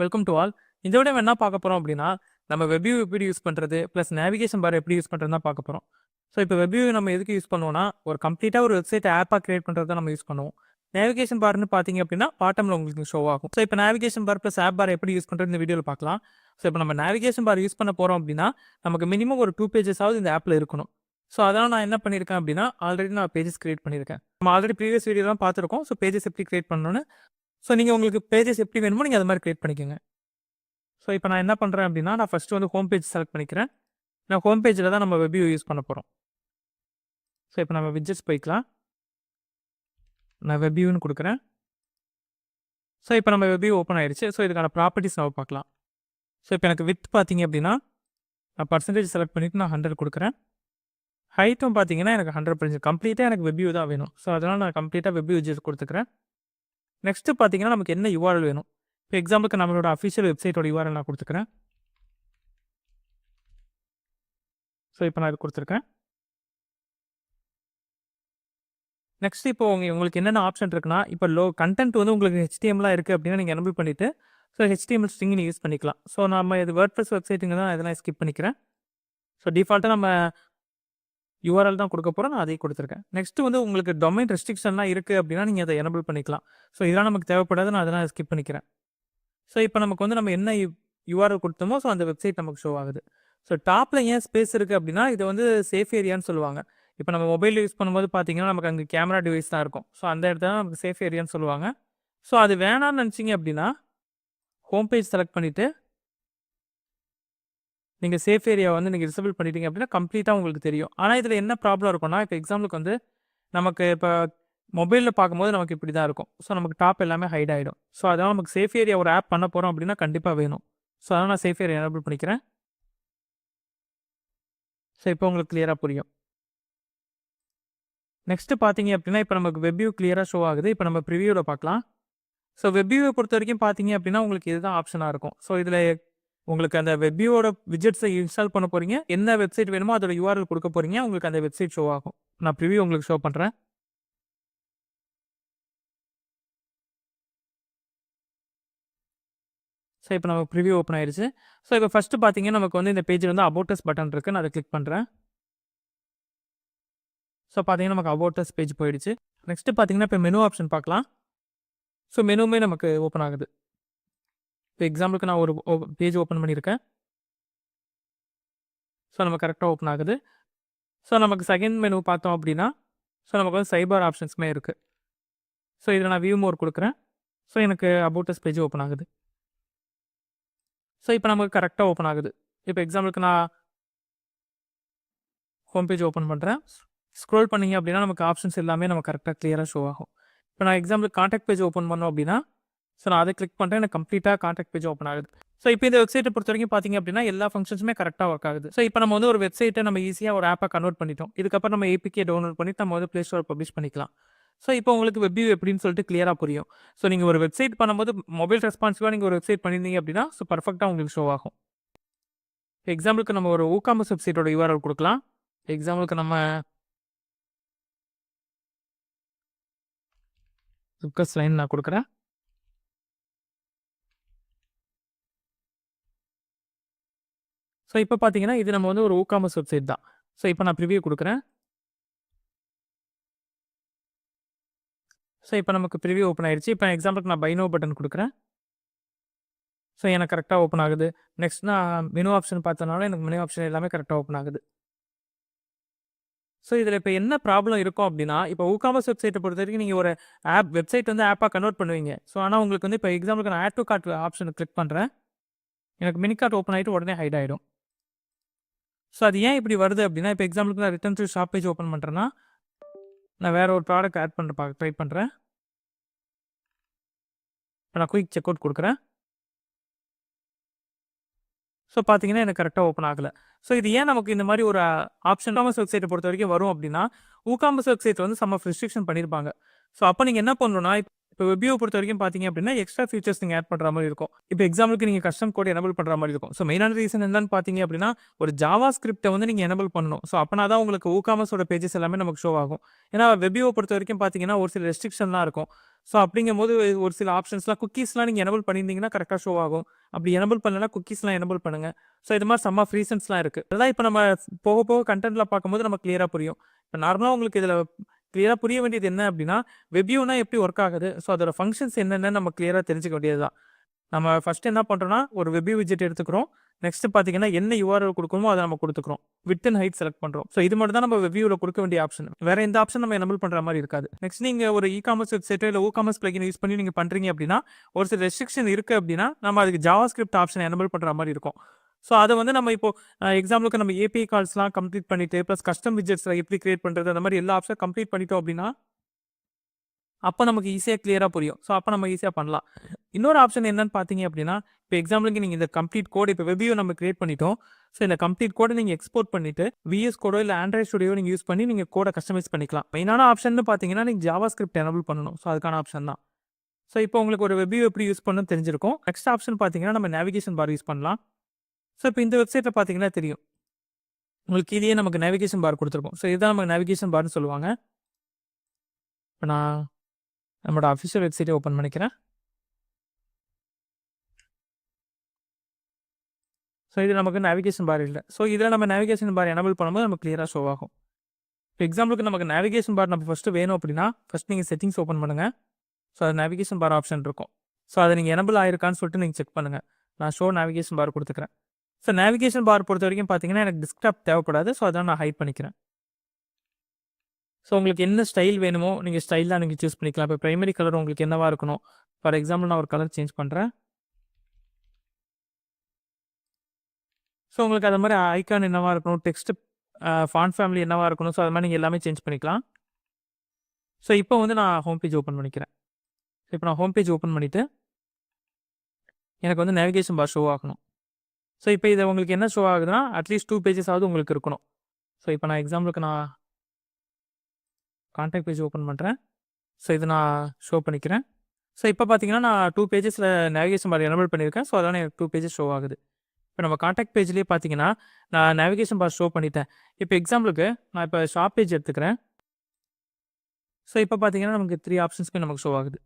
Welcome to all. இந்த விட என்ன பார்க்க போறோம் அப்படின்னா, நம்ம வெப் வியூ எப்படி யூஸ் பண்றது, பிளஸ் நேவிகேஷன் பார் எப்படி யூஸ் பண்றதுன்னு தான் பார்க்க போறோம். ஸோ இப்போ வெப் வியூ நம்ம எதுக்கு யூஸ் பண்ணுவோம்னா, ஒரு கம்ப்ளீட்டா ஒரு வெப்சைட் ஆப்பா கிரியேட் பண்றது தான் நம்ம யூஸ் பண்ணுவோம். நேவிகேஷன் பார்னு பார்த்தீங்க அப்படின்னா, பாட்டம்ல உங்களுக்கு ஷோ ஆகும். ஸோ இப்போ நேவிகேஷன் பார் பிளஸ் ஆப் பார் எப்படி யூஸ் பண்றது இந்த வீடியோல பார்க்கலாம். ஸோ இப்போ நம்ம நேவிகேஷன் பார் யூஸ் பண்ண போறோம் அப்படின்னா, நமக்கு மினிமம் ஒரு 2 பேஜஸ் ஆவது இந்த ஆப்ல இருக்கணும். ஸோ அதனால நான் என்ன பண்ணியிருக்கேன் அப்படின்னா, ஆல்ரெடி நான் பேஜஸ் கிரியேட் பண்ணியிருக்கேன். நம்ம ஆல்ரெடி ப்ரீவியஸ் வீடியோ தான் பார்த்துருக்கோம். ஸோ பேஜஸ் எப்படி கிரியேட் பண்ணணும்னு. ஸோ நீங்க உங்களுக்கு பேஜஸ் எப்படி வேணுமோ நீங்க அது மாதிரி கிரியேட் பண்ணிக்கோங்க. ஸோ இப்போ நான் என்ன பண்ணுறேன் அப்படின்னா, நான் ஃபஸ்ட்டு வந்து ஹோம் பேஜ் செலக்ட் பண்ணிக்கிறேன். நான் ஹோம் பேஜில் தான் நம்ம வெப் வியூ யூஸ் பண்ண போகிறோம். ஸோ இப்போ நம்ம விட்ஜெட்ஸ் போய்க்கலாம். நான் வெப் வியூன்னு கொடுக்குறேன். ஸோ இப்போ நம்ம வெப் வியூ ஓப்பன் ஆயிடுச்சு. ஸோ இதுக்கான ப்ராப்பர்ட்டிஸ் நம்ம பார்க்கலாம். ஸோ இப்போ எனக்கு வித் பார்த்தீங்க அப்படின்னா, நான் பர்சன்டேஜ் செலக்ட் பண்ணிவிட்டு நான் 100 கொடுக்குறேன். ஹைட்டும் பார்த்தீங்கன்னா எனக்கு 100% கம்ப்ளீட்டாக எனக்கு வெப் வியூ தான் வேணும். ஸோ அதனால் நான் கம்ப்ளீட்டாக வெப் வியூ விட்ஜெட் கொடுத்துக்கிறேன். நெக்ஸ்ட்டு பார்த்தீங்கன்னா நமக்கு என்ன URL வேணும். இப்போ எக்ஸாம்பிளுக்கு நம்மளோட அஃபிஷியல் வெப்சைட்டோட URL நான் கொடுத்துக்கிறேன். ஸோ இப்போ நான் இது கொடுத்துருக்கேன். நெக்ஸ்ட் இப்போ உங்களுக்கு என்னென்ன ஆப்ஷன் இருக்குன்னா, இப்போ கண்டென்ட் வந்து உங்களுக்கு HTML இருக்குது அப்படின்னா நீங்கள் எனபிள் பண்ணிவிட்டு, ஸோ HTML ஸ்ட்ரிங் நீங்கள் யூஸ் பண்ணிக்கலாம். ஸோ நம்ம இது வேர்ட்பிரஸ் வெப்சைட்டுங்க தான் இதெல்லாம் ஸ்கிப் பண்ணிக்கிறேன். ஸோ டிஃபால்ட்டாக நம்ம URL தான் கொடுக்க போகிறோம். நான் அதையும் கொடுத்துருக்கேன். நெக்ஸ்ட் வந்து உங்களுக்கு டொமைன் ரெஸ்ட்ரிக்ஷன்லாம் இருக்குது அப்படின்னா நீங்கள் அதை எனபிள் பண்ணிக்கலாம். ஸோ இதெல்லாம் நமக்கு தேவைப்படாது. நான் அதெல்லாம் ஸ்கிப் பண்ணிக்கிறேன். ஸோ இப்போ நமக்கு வந்து நம்ம என்ன URL கொடுத்தோமோ ஸோ அந்த வெப்சைட் நமக்கு ஷோ ஆகுது. ஸோ டாப்பில் ஏன் ஸ்பேஸ் இருக்குது அப்படின்னா, இதை வந்து சேஃப் ஏரியான்னு சொல்லுவாங்க. இப்போ நம்ம மொபைல் யூஸ் பண்ணும்போது பார்த்தீங்கன்னா, நமக்கு அங்கே கேமரா டிவைஸ் தான் இருக்கும். ஸோ அந்த இடத்துல நமக்கு சேஃப் ஏரியான்னு சொல்லுவாங்க. ஸோ அது வேணான்னு நினச்சிங்க அப்படின்னா, ஹோம் பேஜ் செலக்ட் பண்ணிவிட்டு, நீங்கள் சேஃப் ஏரியா வந்து நீங்கள் டிசபிள் பண்ணிட்டீங்க அப்படின்னா கம்ப்ளீட்டாக உங்களுக்கு தெரியும். ஆனால் இதில் என்ன ப்ராப்ளம் இருக்கும்னா, இப்போ எக்ஸாம்பிளுக்கு வந்து நமக்கு இப்போ மொபைலில் பார்க்கும்போது நமக்கு இப்படி தான் இருக்கும். ஸோ நமக்கு டாப் எல்லாமே ஹைட் ஆகிடும். ஸோ அதனால் நமக்கு சேஃப் ஏரியா ஒரு ஆப் பண்ண போகிறோம் அப்படின்னா கண்டிப்பாக வேணும். ஸோ அதனால் நான் சேஃப் ஏரியா எனபிள் பண்ணிக்கிறேன். ஸோ இப்போ உங்களுக்கு கிளியராக புரியும். நெக்ஸ்ட்டு பார்த்தீங்க அப்படின்னா, இப்போ நமக்கு வெப் வியூ கிளியராக ஷோ ஆகுது. இப்போ நம்ம ப்ரிவியூவில் பார்க்கலாம். ஸோ வெப் வியூவை பொறுத்த வரைக்கும் பார்த்தீங்க அப்படின்னா, உங்களுக்கு இதுதான் ஆப்ஷனாக இருக்கும். ஸோ இதில் உங்களுக்கு அந்த வெப் வியூவோட விட்ஜெட்ஸை இன்ஸ்டால் பண்ண போகிறீங்க. என்ன வெப்சைட் வேணுமோ அதோட URL கொடுக்க போகிறீங்க. உங்களுக்கு அந்த வெப்சைட் ஷோ ஆகும். நான் ப்ரிவியூ உங்களுக்கு ஷோ பண்ணுறேன். ஸோ இப்போ நம்ம ப்ரிவியூ ஓப்பன் ஆயிடுச்சு. ஸோ இப்போ ஃபஸ்ட்டு பார்த்தீங்கன்னா, நமக்கு வந்து இந்த பேஜில் வந்து அபவுட் அஸ் பட்டன் இருக்குது. நான் அதை கிளிக் பண்ணுறேன். ஸோ பார்த்தீங்கன்னா, நமக்கு அபவுட் அஸ் பேஜ் போயிடுச்சு. நெக்ஸ்ட்டு பார்த்தீங்கன்னா, இப்போ மெனு ஆப்ஷன் பார்க்கலாம். ஸோ மெனுவுமே நமக்கு ஓப்பன் ஆகுது. இப்போ எக்ஸாம்பிளுக்கு நான் ஒரு பேஜ் ஓப்பன் பண்ணியிருக்கேன். ஸோ நம்ம கரெக்டாக ஓப்பன் ஆகுது. ஸோ நமக்கு செகண்ட் மெனு பார்த்தோம் அப்படின்னா, ஸோ நமக்கு வந்து சைபார் ஆப்ஷன்ஸுமே இருக்குது. ஸோ இதில் நான் வியூ மோர் கொடுக்குறேன். ஸோ எனக்கு அபவுட் அஸ் பேஜ் ஓப்பன் ஆகுது. ஸோ இப்போ நமக்கு கரெக்டாக ஓப்பன் ஆகுது. இப்போ எக்ஸாம்பிளுக்கு நான் ஹோம் பேஜ் ஓப்பன் பண்ணுறேன். ஸ்க்ரோல் பண்ணிங்க அப்படின்னா நமக்கு ஆப்ஷன்ஸ் எல்லாமே நமக்கு கரெக்டாக கிளியராக ஷோ ஆகும். இப்போ நான் எக்ஸாம்பிளுக்கு கான்டாக்ட் பேஜ் ஓப்பன் பண்ணோம் அப்படின்னா, ஸோ நான் அதை கிளிக் பண்ணுறேன். எனக்கு கம்ப்ளீட்டாக கான்டாக்ட் பேஜ் ஓப்பன் ஆகுது. ஸோ இப்போ இந்த வெப்சைட்டை பொறுத்த வரைக்கும் பார்த்தீங்க அப்படின்னா, எல்லா ஃபங்க்ஷன்ஸுமே கரெக்டாக ஒர்க் ஆகுது. ஸோ இப்போ நம்ம வந்து ஒரு வெப்சைட்டை நம்ம ஈஸியாக ஒரு ஆப்பை கன்வெர்ட் பண்ணிட்டோம். இதுக்கப்புறம் நம்ம APK டவுன்லோட் பண்ணிட்டு நம்ம வந்து ப்ளே ஸ்டோர் பப்ளிஷ் பண்ணிக்கலாம். ஸோ இப்போ உங்களுக்கு வெப் வியூ எப்படின்னு சொல்லிட்டு கிளியராக புரியும். ஸோ நீங்கள் ஒரு வெப்சைட் பண்ணும்போது மொபைல் ரெஸ்பான்சிவாக நீங்கள் ஒரு வெப்சைட் பண்ணியிருந்தீங்க அப்படின்னா, ஸோ பர்ஃபெக்டாக உங்களுக்கு ஷோ ஆகும். எக்ஸாம்பிளுக்கு நம்ம ஒரு WooCommerce வெப்சைட்டோட URL கொடுக்கலாம். எக்ஸாம்பிளுக்கு நம்ம Zipcus லைன் நான் கொடுக்குறேன். ஸோ இப்போ பார்த்தீங்கன்னா, இது நம்ம வந்து ஒரு WooCommerce வெப்சைட் தான். ஸோ இப்போ நான் ப்ரிவியூ கொடுக்குறேன். ஸோ இப்போ நமக்கு ப்ரிவியூ ஓப்பன் ஆயிடுச்சு. இப்போ எக்ஸாம்பிளுக்கு நான் பை நவ் பட்டன் கொடுக்குறேன். ஸோ எனக்கு கரெக்டாக ஓப்பன் ஆகுது. நெக்ஸ்ட் நான் மெனு ஆப்ஷன் பார்த்தனால எனக்கு மெனு ஆப்ஷன் எல்லாமே கரெக்டாக ஓப்பன் ஆகுது. ஸோ இதில் இப்போ என்ன ப்ராப்ளம் இருக்கும் அப்படின்னா, இப்போ WooCommerce வெப்சைட்டை பொறுத்த வரைக்கும் நீங்கள் ஒரு வெப்சைட் வந்து ஆப்பாக கன்வெர்ட் பண்ணுவீங்க. ஸோ ஆனால் உங்களுக்கு வந்து இப்போ எக்ஸாம்பிளுக்கு நான் ஆட் டு கார்ட் ஆப்ஷனை கிளிக் பண்ணுறேன். எனக்கு மினி கார்ட் ஓப்பன் ஆகிட்டு உடனே ஹைட் ஆகிடும். ஸோ அது ஏன் இப்படி வருது அப்படின்னா, இப்போ எக்ஸாம்பிளுக்கு நான் return to shop page open பண்ணுறேன்னா, நான் வேறு ஒரு ப்ராடக்ட் ஆட் பண்ணுற ட்ரை பண்ணுறேன். இப்போ நான் குயிக் செக் அவுட் கொடுக்குறேன். ஸோ பார்த்தீங்கன்னா, எனக்கு கரெக்டாக ஓப்பன் ஆகலை. ஸோ இது ஏன் நமக்கு இந்த மாதிரி ஒரு ஆப்ஷன் WooCommerce வெப்சைட்டை பொறுத்த வரைக்கும் வரும் அப்படின்னா, WooCommerce வெப்சைட் வந்து சம் ஆஃப் ரெஸ்ட்ரிக்ஷன் பண்ணியிருப்பாங்க. ஸோ அப்போ நீங்கள் என்ன பண்ணணும்னா, இப்போ வெப்வியூ பொறுத்த வரைக்கும் பார்த்தீங்க அப்படின்னா எக்ஸ்ட்ரா ஃபீச்சர்ஸ் நீங்கள் ஆட் பண்ணுற மாதிரி இருக்கும். இப்போ எக்ஸாம்பிளுக்கு நீங்கள் கஸ்டம் கோட் எனபிள் பண்ணுற மாதிரி இருக்கும். ஸோ மெயினான ரீசன் என்னன்னு பார்த்தீங்க அப்படின்னா ஒரு ஜாவா ஸ்கிரிப்டை வந்து நீங்கள் எனபிள் பண்ணணும். ஸோ அப்போனா தான் உங்களுக்கு ஊகாமஸோட பேஜஸ் எல்லாமே நமக்கு ஷோ ஆகும். ஏன்னா வெப்வியூவை பொறுத்த வரைக்கும் பார்த்தீங்கன்னா ஒரு சில ரெஸ்ட்ரிக்ஷன்லாம் இருக்கும். ஸோ அப்படிங்கும்போது ஒரு சில ஆப்ஷன்ஸ்லாம் குக்கீஸ்லாம் நீங்கள் எனபிள் பண்ணியிருந்தீங்கன்னா கரெக்டாக ஷோ ஆகும். அப்படி எனபிள் பண்ணலன்னா குக்கீஸ்லாம் எனபிள் பண்ணுங்க. ஸோ இது மாதிரி சம் ஆஃப் ரீசன்ஸ்லாம் இருக்குது. அதெல்லாம் இப்போ நம்ம போக போக கண்டென்ட்டில் பார்க்கும்போது நம்ம கிளியராக புரியும். இப்போ நார்மலாக உங்களுக்கு இதில் கிளியராக புரிய வேண்டியது என்ன அப்படின்னா வெப்வியூனா எப்படி ஒர்க் ஆகுது, ஸோ அதோட ஃபங்க்ஷன்ஸ் என்னென்னு நம்ம கிளியராக தெரிஞ்சுக்க வேண்டியது தான். நம்ம ஃபர்ஸ்ட் என்ன பண்ணுறோம்னா ஒரு வெப்வியூ விஜெட் எடுத்துக்கிறோம். நெக்ஸ்ட் பார்த்தீங்கன்னா என்ன யூஆர்எல் கொடுக்கணுமோ அதை நம்ம கொடுத்துக்கிறோம். வித் அண்ட் ஹைட் செலக்ட் பண்ணுறோம். ஸோ இது மட்டும் தான் நம்ம வெப்வியூவில் கொடுக்க வேண்டிய ஆப்ஷன். வேற எந்த ஆப்ஷன் நம்ம எனபிள் பண்ணுற மாதிரி இருக்காது. நெக்ஸ்ட் நீங்கள் ஒரு இ-காமர்ஸ் வெப்சைட்டோ இல்லை ஊகாமர்ஸ் பிளகின் யூஸ் பண்ணி நீங்கள் பண்ணுறீங்க அப்படின்னா ஒரு சில ரெஸ்ட்ரிக்ஷன் இருக்குது அப்படின்னா நம்ம அதுக்கு ஜாவா ஸ்கிரிப்ட் ஆப்ஷன் எனபிள் பண்ணுற மாதிரி இருக்கும். ஸோ அதை வந்து நம்ம இப்போ எக்ஸாம்பிளுக்கு நம்ம ஏபிஐ கால்ஸ்லாம் கம்ப்ளீட் பண்ணிட்டு ப்ளஸ் கஸ்டம் விஜெட்ஸ் எப்படி கிரியேட் பண்ணுறது அந்த மாதிரி எல்லா ஆப்ஷன் கம்ப்ளீட் பண்ணிட்டோம் அப்படின்னா அப்போ நமக்கு ஈஸியாக கிளியராக புரியும். ஸோ அப்போ நம்ம ஈஸியாக பண்ணலாம். இன்னொரு ஆப்ஷன் என்னன்னு பார்த்தீங்க அப்படின்னா இப்போ எக்ஸாம்பிளுக்கு நீங்கள் இந்த கம்ப்ளீட் கோட் இப்போ வெப்வியூ நம்ம கிரியேட் பண்ணிட்டோம். ஸோ இந்த கம்ப்ளீட் கோடை நீங்கள் எக்ஸ்போர்ட் பண்ணிட்டு விஎஸ் கோடோ இல்லை ஆண்ட்ராய்ட் ஸ்டுடியோ நீங்கள் யூஸ் பண்ணி நீங்கள் கோடை கஸ்டமைஸ் பண்ணிக்கலாம். மெயினான ஆப்ஷன் பார்த்தீங்கன்னா நீங்கள் ஜாவா ஸ்கிரிப்ட் எனபிள் பண்ணணும். ஸோ அதுக்கான ஆப்ஷன் தான். ஸோ இப்போ உங்களுக்கு ஒரு வெப்வியூ எப்படி யூஸ் பண்ணணும்னு தெரிஞ்சிருக்கும். நெக்ஸ்ட் ஆப்ஷன் பார்த்தீங்கன்னா நம்ம நேவிகேஷன் பார் யூஸ் பண்ணலாம். ஸோ இப்போ இந்த வெப்சைட்டில் பார்த்தீங்கன்னா தெரியும். உங்களுக்கு கீழே நமக்கு நேவிகேஷன் பார் கொடுத்துருக்கோம். ஸோ இதுதான் நமக்கு நேவிகேஷன் பார்னு சொல்லுவாங்க. இப்போ நான் நம்மளோட அஃபிஷியல் வெப்சைட்டை ஓப்பன் பண்ணிக்கிறேன். ஸோ இது நமக்கு நேவிகேஷன் பார் இல்லை. ஸோ இதில் நம்ம நேவிகேஷன் பார் எனபிள் பண்ணும்போது நமக்கு கிளியராக ஷோ ஆகும். இப்போ எக்ஸாம்பிளுக்கு நமக்கு நேவிகேஷன் பார் நம்ம ஃபஸ்ட்டு வேணும் அப்படின்னா ஃபஸ்ட் நீங்கள் செட்டிங்ஸ் ஓப்பன் பண்ணுங்கள். ஸோ அது நேவிகேஷன் பார் ஆப்ஷன் இருக்கும். ஸோ அதை நீங்கள் எனபிள் ஆயிருக்கான்னு சொல்லிட்டு நீங்கள் செக் பண்ணுங்கள். நான் ஷோ நேவிகேஷன் பார் கொடுத்துக்கிறேன். ஸோ நேவிகேஷன் பார் பொறுத்த வரைக்கும் பார்த்தீங்கன்னா எனக்கு டிஸ்க்டாப் தேவைப்படாது. ஸோ அதான் நான் ஹைட் பண்ணிக்கிறேன். ஸோ உங்களுக்கு என்ன ஸ்டைல் வேணுமோ நீங்கள் ஸ்டைலாக நீங்கள் சூஸ் பண்ணிக்கலாம். இப்போ ப்ரைமரி கலர் உங்களுக்கு என்னவா இருக்கணும். ஃபார் எக்ஸாம்பிள் நான் ஒரு கலர் சேஞ்ச் பண்ணுறேன். ஸோ உங்களுக்கு அது மாதிரி ஐக்கான் என்னவா இருக்கணும், டெக்ஸ்ட் ஃபாண்ட் ஃபேமிலி என்னவா இருக்கணும். ஸோ அது மாதிரி நீங்கள் எல்லாமே சேஞ்ச் பண்ணிக்கலாம். ஸோ இப்போ வந்து நான் ஹோம் பேஜ் ஓப்பன் பண்ணிக்கிறேன். இப்போ நான் ஹோம் பேஜ் ஓப்பன் பண்ணிவிட்டு எனக்கு வந்து நேவிகேஷன் பார் ஷோ ஆகணும். ஸோ இப்போ இதை உங்களுக்கு என்ன ஷோ ஆகுதுன்னா அட்லீஸ்ட் 2 பேஜஸ் ஆகுது உங்களுக்கு இருக்கணும். ஸோ இப்போ நான் எக்ஸாம்பிளுக்கு நான் கான்டாக்ட் பேஜ் ஓப்பன் பண்ணுறேன். ஸோ இது நான் ஷோ பண்ணிக்கிறேன். ஸோ இப்போ பார்த்தீங்கன்னா நான் 2 பேஜஸில் நேவிகேஷன் பார் எனபிள் பண்ணியிருக்கேன். ஸோ அதனால் எனக்கு 2 பேஜஸ் ஷோ ஆகுது. இப்போ நம்ம கான்டாக்ட் பேஜ்லேயே பார்த்தீங்கன்னா நான் நேவிகேஷன் பார் ஷோ பண்ணிட்டேன். இப்போ எக்ஸாம்பிளுக்கு நான் இப்போ ஷாப் பேஜ் எடுத்துக்கிறேன். ஸோ இப்போ பார்த்தீங்கன்னா நமக்கு 3 ஆப்ஷன்ஸ்க்கு நமக்கு ஷோ ஆகுது.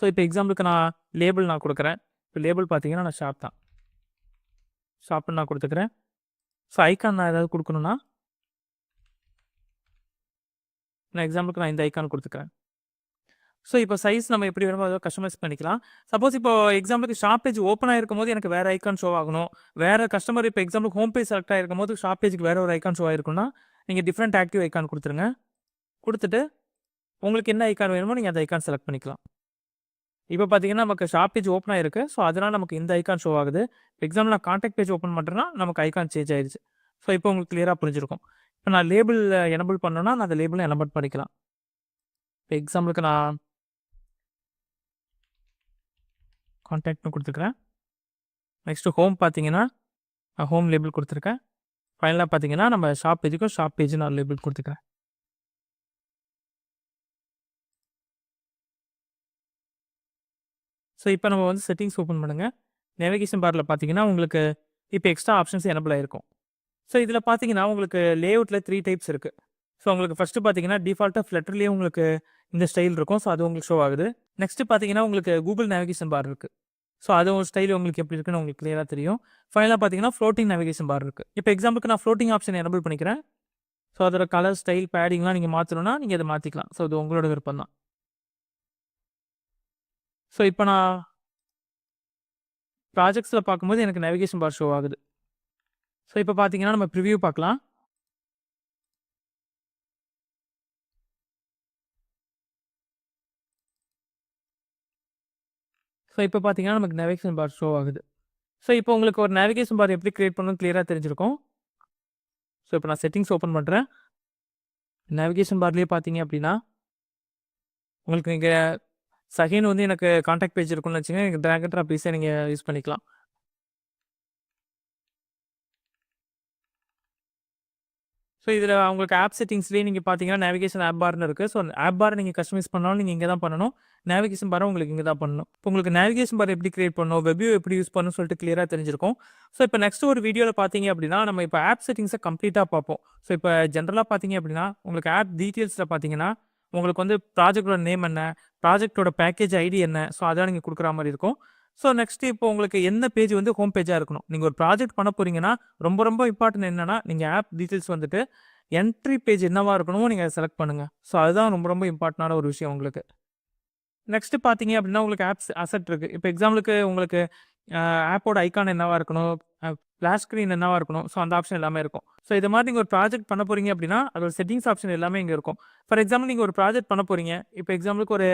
ஸோ இப்போ எக்ஸாம்பிளுக்கு நான் லேபிள் நான் கொடுக்குறேன். இப்போ லேபிள் பார்த்தீங்கன்னா நான் ஷாப் தான். ஷாப்னு நான் கொடுத்துக்கிறேன். ஸோ ஐக்கான் நான் ஏதாவது கொடுக்கணுன்னா நான் எக்ஸாம்பிளுக்கு நான் இந்த ஐக்கான் கொடுத்துக்கிறேன். ஸோ இப்போ சைஸ் நம்ம எப்படி வேணுமோ அதை கஸ்டமைஸ் பண்ணிக்கலாம். சப்போஸ் இப்போ எக்ஸாம்பிளுக்கு ஷாப் பேஜ் ஓப்பன் ஆகிருக்கும் போது எனக்கு வேறு ஐக்கான் ஷோ ஆகணும். வேறு கஸ்டமர் இப்போ எக்ஸாம்பிளுக்கு ஹோம் பேஜ் செலக்ட் ஆகிருக்கும் போது ஷாப் பேஜுக்கு வேறு ஒரு ஐக்கான் ஷோ ஆகிருக்குன்னா நீங்கள் டிஃப்ரெண்ட் ஆக்டிவ் ஐக்கான் கொடுத்துருங்க. கொடுத்துட்டு உங்களுக்கு என்ன ஐக்கான் வேணுமோ நீங்கள் அந்த ஐக்கான் செலக்ட் பண்ணிக்கலாம். இப்போ பார்த்தீங்கன்னா நமக்கு ஷாப் பேஜ் ஓப்பன் ஆகிருக்கு. ஸோ அதனால் நமக்கு இந்த ஐக்கான் ஷோ ஆகுது. எக்ஸாம்பிள் நான் கான்டாக்ட் பேஜ் ஓப்பன் பண்ணுறேன்னா நமக்கு ஐக்கான் சேஞ்ச் ஆயிடுச்சு. ஸோ இப்போ உங்களுக்கு கிளியராக புரிஞ்சிருக்கும். இப்போ நான் லேபிள் எனபிள் பண்ணணும்னா நான் அந்த லேபிளை எனபிள் பண்ணிக்கலாம். இப்போ எக்ஸாம்பிளுக்கு நான் கான்டாக்ட்னு கொடுத்துக்கிறேன். நெக்ஸ்ட்டு ஹோம் பார்த்தீங்கன்னா நான் ஹோம் லேபிள் கொடுத்துருக்கேன். ஃபைனலாக பார்த்தீங்கன்னா நம்ம ஷாப் பேஜுக்கும் ஷாப் பேஜ் நான் லேபிள் கொடுத்துக்கிறேன். ஸோ இப்போ நம்ம வந்து செட்டிங்ஸ் ஓப்பன் பண்ணுங்கள். நேவிகேஷன் பாரில் பார்த்தீங்கன்னா உங்களுக்கு இப்போ எக்ஸ்ட்ரா ஆப்ஷன்ஸ் எனபிள் ஆகிருக்கும். ஸோ இதில் பார்த்தீங்கன்னா உங்களுக்கு லேஅவுட்டில் 3 டைப்ஸ் இருக்குது. ஸோ உங்களுக்கு ஃபஸ்ட்டு பார்த்தீங்கன்னா டிஃபால்ட்டாக ஃப்ளட்டர்லேயே உங்களுக்கு இந்த ஸ்டைல் இருக்கும். ஸோ அது உங்களுக்கு ஷோ ஆகுது. நெக்ஸ்ட்டு பார்த்தீங்கன்னா உங்களுக்கு கூகுள் நேவிகேஷன் பார் இருக்குது. ஸோ அது ஒரு ஸ்டைல் உங்களுக்கு எப்படி இருக்குன்னு உங்களுக்கு கிளியராக தெரியும். ஃபைனலாக பார்த்தீங்கன்னா ஃப்ளோட்டிங் நேவிகேஷன் பார் இருக்குது. இப்போ எக்ஸாம்பிளுக்கு நான் ஃப்ளோட்டிங் ஆப்ஷன் எனபிள் பண்ணிக்கிறேன். ஸோ அதோட கலர், ஸ்டைல், பேடிங்லாம் நீங்கள் மாற்றணும்னா நீங்கள் அதை மாற்றிக்கலாம். ஸோ அது உங்களோட விருப்பம் தான். ஸோ இப்போ நான் ப்ராஜெக்ட்ஸில் பார்க்கும்போது எனக்கு நேவிகேஷன் பார் ஷோ ஆகுது. ஸோ இப்போ பார்த்தீங்கன்னா நம்ம ப்ரிவ்யூ பார்க்கலாம். ஸோ இப்போ பார்த்தீங்கன்னா நமக்கு நேவிகேஷன் பார் ஷோ ஆகுது. ஸோ இப்போ உங்களுக்கு ஒரு நேவிகேஷன் பார் எப்படி கிரியேட் பண்ணணும்னு கிளியராக தெரிஞ்சிருக்கும். ஸோ இப்போ நான் செட்டிங்ஸ் ஓப்பன் பண்ணுறேன். நேவிகேஷன் பார்லேயே பார்த்தீங்க அப்படின்னா உங்களுக்கு நீங்கள் செகண்ட் வந்து எனக்கு கான்டாக்ட் பேஜ் இருக்குன்னு வச்சுங்க, எனக்கு ட்ராக் அண்ட் ட்ராப் ஈஸியாக நீங்கள் யூஸ் பண்ணிக்கலாம். ஸோ இதில் உங்களுக்கு ஆப் செட்டிங்ஸ்லேயே நீங்கள் பார்த்தீங்கன்னா நேவிகேஷன் ஆப் பார்னு இருக்குது. ஸோ ஆப் பார் நீங்கள் கஸ்டமைஸ் பண்ணாலும் நீங்கள் இங்கே தான் பண்ணணும். நேவிகேஷன் பாரை உங்களுக்கு இங்கே தான் பண்ணணும். இப்போ உங்களுக்கு நேவிகேஷன் பார் எப்படி கிரியேட் பண்ணணும், வெப் வியூ எப்படி யூஸ் பண்ணணும்னு சொல்லிட்டு கிளியராக தெரிஞ்சிருக்கும். ஸோ இப்போ நெக்ஸ்ட் ஒரு வீடியோவில் பார்த்தீங்க அப்படின்னா நம்ம இப்போ ஆப் செட்டிங்ஸை கம்ப்ளீட்டாக பார்ப்போம். ஸோ இப்போ ஜென்ரலாக பார்த்தீங்க அப்படின்னா உங்களுக்கு ஆப் டீட்டெயில்ஸில் பார்த்தீங்கன்னா உங்களுக்கு வந்து ப்ராஜெக்டோட நேம் என்ன, ப்ராஜெக்டோட பேக்கேஜ் ஐடி என்ன, ஸோ அதான் நீங்கள் கொடுக்குற மாதிரி இருக்கும். ஸோ நெக்ஸ்ட் இப்போ உங்களுக்கு என்ன பேஜ் வந்து ஹோம் பேஜாக இருக்கணும். நீங்கள் ஒரு ப்ராஜெக்ட் பண்ண போறீங்கன்னா ரொம்ப இம்பார்ட்டன்ட் என்னன்னா நீங்கள் ஆப் டீட்டெயில்ஸ் வந்துட்டு என்ட்ரி பேஜ் என்னவா இருக்கணுமோ நீங்கள் அதை செலக்ட் பண்ணுங்கள். ஸோ அதுதான் ரொம்ப இம்பார்ட்டண்டான ஒரு விஷயம் உங்களுக்கு. நெக்ஸ்ட் பார்த்தீங்க அப்படின்னா உங்களுக்கு ஆப்ஸ் அசெட் இருக்குது. இப்போ எக்ஸாம்பிளுக்கு உங்களுக்கு ஆப்போட ஐக்கான் என்னவா இருக்கணும், ஃப்ளாஷ் ஸ்க்ரீன் என்னவா இருக்கணும், ஸோ அந்த ஆப்ஷன் எல்லாமே இருக்கும். ஸோ இது மாதிரி நீங்கள் ஒரு ப்ராஜெக்ட் பண்ண போறீங்க அப்படின்னா அதோட செட்டிங்ஸ் ஆப்ஷன் எல்லாமே இங்கே இருக்கும். ஃபார் எக்ஸாம்பிள் நீங்கள் ஒரு ப்ராஜெக்ட் பண்ண போறீங்க. இப்போ எக்ஸாம்பிளுக்கு ஒரு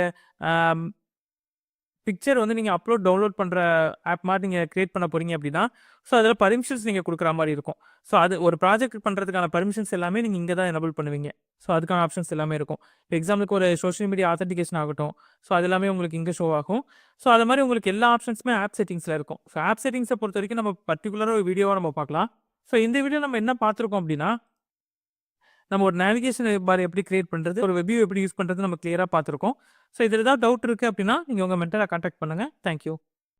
பிக்சர் வந்து நீங்கள் டவுன்லோட் பண்ணுற ஆப் மாதிரி நீங்கள் கிரியேட் பண்ண போறீங்க அப்படின்னா ஸோ அதில் பர்மிஷன்ஸ் நீங்கள் கொடுக்குற மாதிரி இருக்கும். ஸோ அது ஒரு ப்ராஜெக்ட் பண்ணுறதுக்கான பர்மிஷன்ஸ் எல்லாமே நீங்கள் இங்கே தான் எனபிள் பண்ணுவீங்க. ஸோ அதுக்கான ஆப்ஷன்ஸ் எல்லாமே இருக்கும். இப்போ எக்ஸாம்பிளுக்கு ஒரு சோஷியல் மீடியா ஆத்தென்டிகேஷன் ஆகட்டும், ஸோ அது எல்லாமே உங்களுக்கு இங்கே ஷோ ஆகும். ஸோ அது மாதிரி உங்களுக்கு எல்லா ஆப்ஷன்ஸுமே ஆப் செட்டிங்ஸில் இருக்கும். ஸோ ஆப் செட்டிங்ஸை பொறுத்த வரைக்கும் நம்ம பர்டிகுலராக ஒரு வீடியோவாக நம்ம பார்க்கலாம். ஸோ இந்த வீடியோ நம்ம என்ன பார்த்துருக்கோம் அப்படின்னா நம்ம ஒரு நேவிகேஷன் பார் எப்படி கிரியேட் பண்ணுறது, ஒரு வெப் வியூ எப்படி யூஸ் பண்ணுறது நம்ம கிளியராக பார்த்துருக்கோம். ஸோ இதில் ஏதாவது டவுட் இருக்குது அப்படின்னா நீங்கள் உங்கள் மென்டரை கான்டாக்ட் பண்ணுங்கள். தேங்க்யூ.